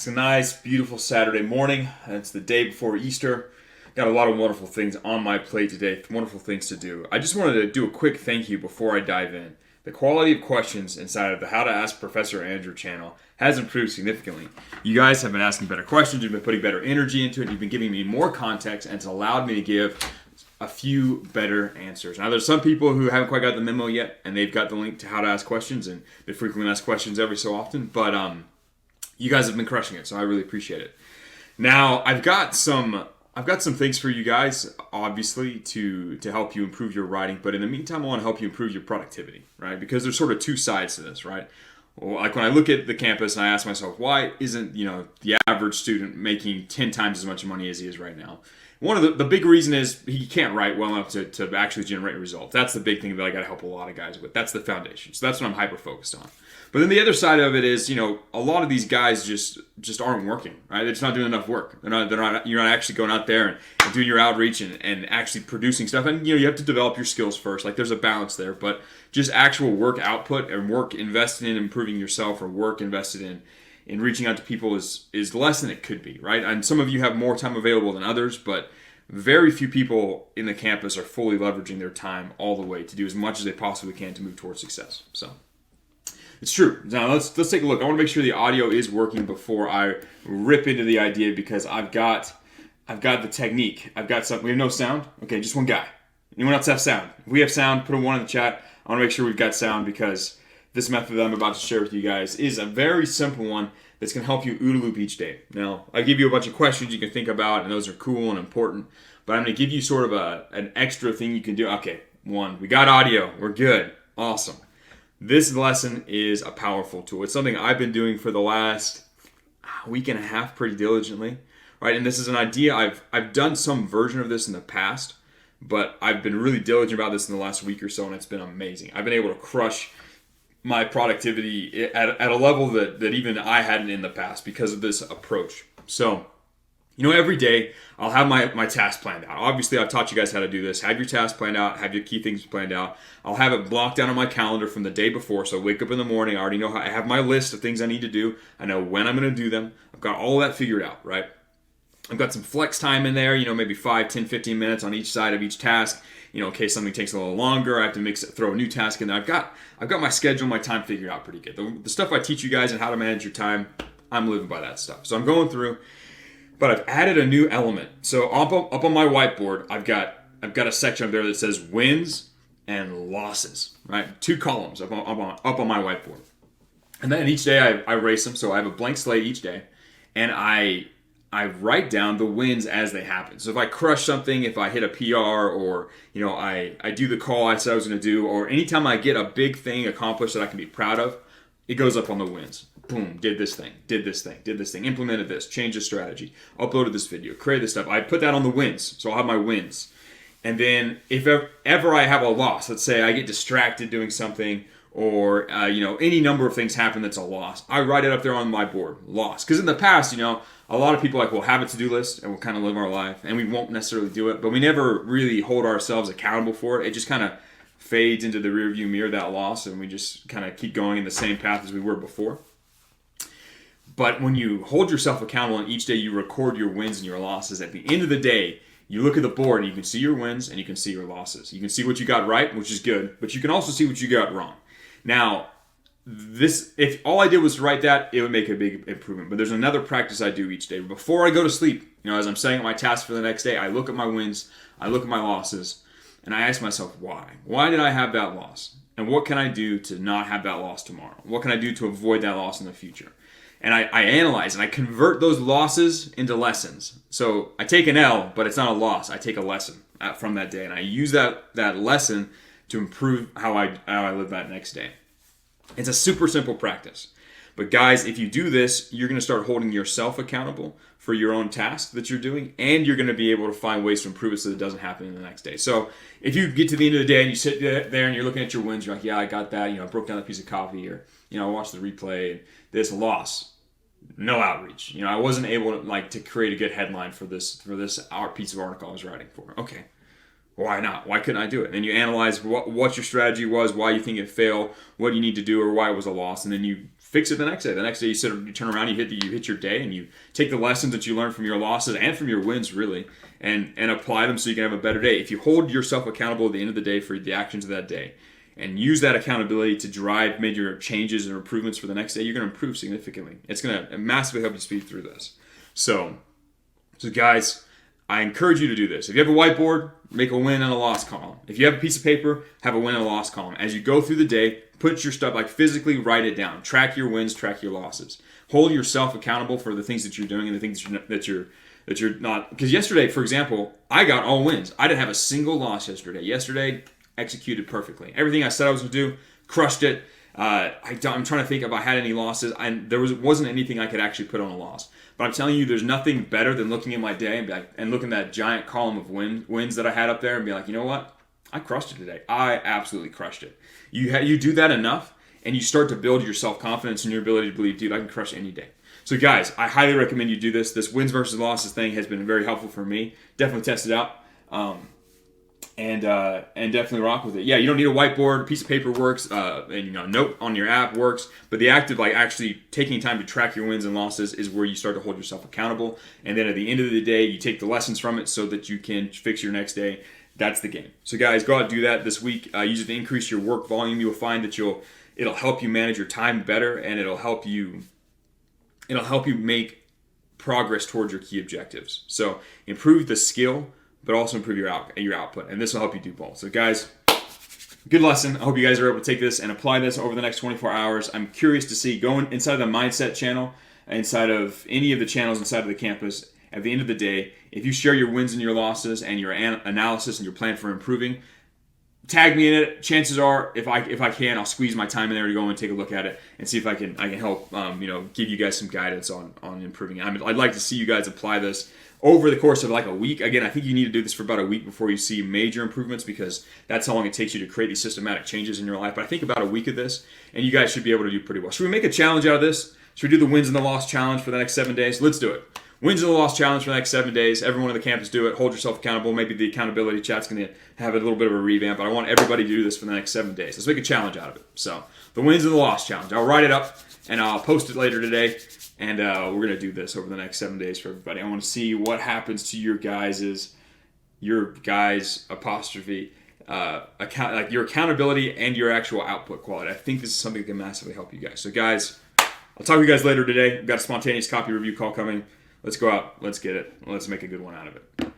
It's a nice, beautiful Saturday morning. It's the day before Easter. Got a lot of wonderful things on my plate today, wonderful things to do. I just wanted to do a quick thank you before I dive in. The quality of questions inside of the How to Ask Professor Andrew channel has improved significantly. You guys have been asking better questions, you've been putting better energy into it, you've been giving me more context, and it's allowed me to give a few better answers. Now, there's some people who haven't quite got the memo yet, and they've got the link to How to Ask Questions, and they frequently ask questions every so often, but you guys have been crushing it, so I really appreciate it. Now, I've got some things for you guys, obviously, to help you improve your writing. But in the meantime, I want to help you improve your productivity, right? Because there's sort of two sides to this, right? Well, like when I look at the campus and I ask myself, why isn't the average student making 10 times as much money as he is right now? One of the big reason is he can't write well enough to actually generate results. That's the big thing that I got to help a lot of guys with. That's the foundation. So that's what I'm hyper focused on. But then the other side of it is, a lot of these guys just aren't working, right? They're just not doing enough work. You're not actually going out there and doing your outreach and actually producing stuff. And, you have to develop your skills first. Like, there's a balance there. But just actual work output and work invested in improving yourself, or work invested in reaching out to people is less than it could be, right? And some of you have more time available than others, but very few people in the campus are fully leveraging their time all the way to do as much as they possibly can to move towards success. So it's true. Now let's take a look. I want to make sure the audio is working before I rip into the idea, because I've got the technique. I've got something. We have no sound. Okay, just one guy. Anyone else have sound? If we have sound, put a 1 in the chat. I want to make sure we've got sound, because this method that I'm about to share with you guys is a very simple one that's going to help you OODA loop each day. Now, I give you a bunch of questions you can think about, and those are cool and important, but I'm going to give you sort of an extra thing you can do. Okay, 1, we got audio. We're good. Awesome. This lesson is a powerful tool. It's something I've been doing for the last week and a half pretty diligently, right? And this is an idea, I've done some version of this in the past, but I've been really diligent about this in the last week or so, and it's been amazing. I've been able to crush my productivity at a level that even I hadn't in the past because of this approach. So, every day I'll have my task planned out. Obviously, I've taught you guys how to do this. Have your task planned out, have your key things planned out. I'll have it blocked out on my calendar from the day before. So I wake up in the morning, I already know I have my list of things I need to do. I know when I'm going to do them. I've got all that figured out, right? I've got some flex time in there, maybe 5, 10, 15 minutes on each side of each task. In case something takes a little longer, I have to throw a new task in there. I've got my schedule, my time figured out pretty good. The stuff I teach you guys and how to manage your time, I'm living by that stuff. So I'm going through, but I've added a new element. So up on my whiteboard, I've got a section up there that says wins and losses, right? 2 columns up on my whiteboard. And then each day I erase them, so I have a blank slate each day, and I write down the wins as they happen. So if I crush something, if I hit a PR, or I do the call I said I was going to do, or anytime I get a big thing accomplished that I can be proud of, it goes up on the wins. Boom, did this thing, implemented this, changed the strategy, uploaded this video, created this stuff. I put that on the wins, so I'll have my wins. And then if ever I have a loss, let's say I get distracted doing something, or any number of things happen that's a loss, I write it up there on my board, loss. Because in the past, a lot of people will have a to-do list and we'll kind of live our life, and we won't necessarily do it, but we never really hold ourselves accountable for it. It just kind of fades into the rearview mirror, that loss, and we just kind of keep going in the same path as we were before. But when you hold yourself accountable and each day you record your wins and your losses, at the end of the day, you look at the board and you can see your wins and you can see your losses. You can see what you got right, which is good, but you can also see what you got wrong. Now, if all I did was write that, it would make a big improvement. But there's another practice I do each day. Before I go to sleep, as I'm setting up my task for the next day, I look at my wins, I look at my losses, and I ask myself, why? Why did I have that loss? And what can I do to not have that loss tomorrow? What can I do to avoid that loss in the future? And I analyze and I convert those losses into lessons. So I take an L, but it's not a loss. I take a lesson from that day, and I use that lesson to improve how I live that next day. It's a super simple practice. But guys, if you do this, you're going to start holding yourself accountable for your own task that you're doing, and you're going to be able to find ways to improve it so that it doesn't happen in the next day. So if you get to the end of the day and you sit there and you're looking at your wins, you're like, yeah, I got that. I broke down a piece of coffee, or I watched the replay, and this loss, no outreach. I wasn't able to create a good headline for this piece of article I was writing for. Okay, Why not? Why couldn't I do it? And then you analyze what your strategy was, why you think it failed, what you need to do, or why it was a loss, and then you fix it the next day. The next day you turn around, you hit your day, and you take the lessons that you learned from your losses and from your wins, really, and apply them so you can have a better day. If you hold yourself accountable at the end of the day for the actions of that day, and use that accountability to drive major changes and improvements for the next day, you're going to improve significantly. It's going to massively help you speed through this. So guys, I encourage you to do this. If you have a whiteboard, make a win and a loss column. If you have a piece of paper, have a win and a loss column. As you go through the day, put your stuff, like physically write it down. Track your wins, track your losses. Hold yourself accountable for the things that you're doing and the things that you're not. Because yesterday, for example, I got all wins. I didn't have a single loss yesterday. Yesterday, executed perfectly. Everything I said I was going to do, crushed it. I'm trying to think if I had any losses. There wasn't anything I could actually put on a loss. But I'm telling you, there's nothing better than looking at my day and looking at that giant column of wins that I had up there and be like, you know what? I crushed it today. I absolutely crushed it. You do that enough, and you start to build your self-confidence and your ability to believe, dude, I can crush any day. So guys, I highly recommend you do this. This wins versus losses thing has been very helpful for me. Definitely test it out. And definitely rock with it. Yeah, you don't need a whiteboard. A piece of paper works, and a note on your app works. But the act of actually taking time to track your wins and losses is where you start to hold yourself accountable. And then at the end of the day, you take the lessons from it so that you can fix your next day. That's the game. So guys, go out and do that this week. Use it to increase your work volume. You'll find that it'll help you manage your time better, and it'll help you make progress towards your key objectives. So improve the skill, but also improve your output. And this will help you do both. So guys, good lesson. I hope you guys are able to take this and apply this over the next 24 hours. I'm curious to see, going inside of the Mindset channel, inside of any of the channels inside of the campus, at the end of the day, if you share your wins and your losses and your analysis and your plan for improving, tag me in it. Chances are, if I can, I'll squeeze my time in there to go and take a look at it and see if I can help give you guys some guidance on improving. I'd like to see you guys apply this over the course of a week. Again, I think you need to do this for about a week before you see major improvements, because that's how long it takes you to create these systematic changes in your life. But I think about a week of this, and you guys should be able to do pretty well. Should we make a challenge out of this? Should we do the wins and the loss challenge for the next 7 days? Let's do it. Wins and the loss challenge for the next 7 days. Everyone on the campus do it. Hold yourself accountable. Maybe the accountability chat's going to have a little bit of a revamp, but I want everybody to do this for the next 7 days. Let's make a challenge out of it. So, the wins and the loss challenge. I'll write it up, and I'll post it later today. And we're going to do this over the next 7 days for everybody. I want to see what happens to your guys' apostrophe, your accountability and your actual output quality. I think this is something that can massively help you guys. So guys, I'll talk to you guys later today. We've got a spontaneous copy review call coming. Let's go out. Let's get it. Let's make a good one out of it.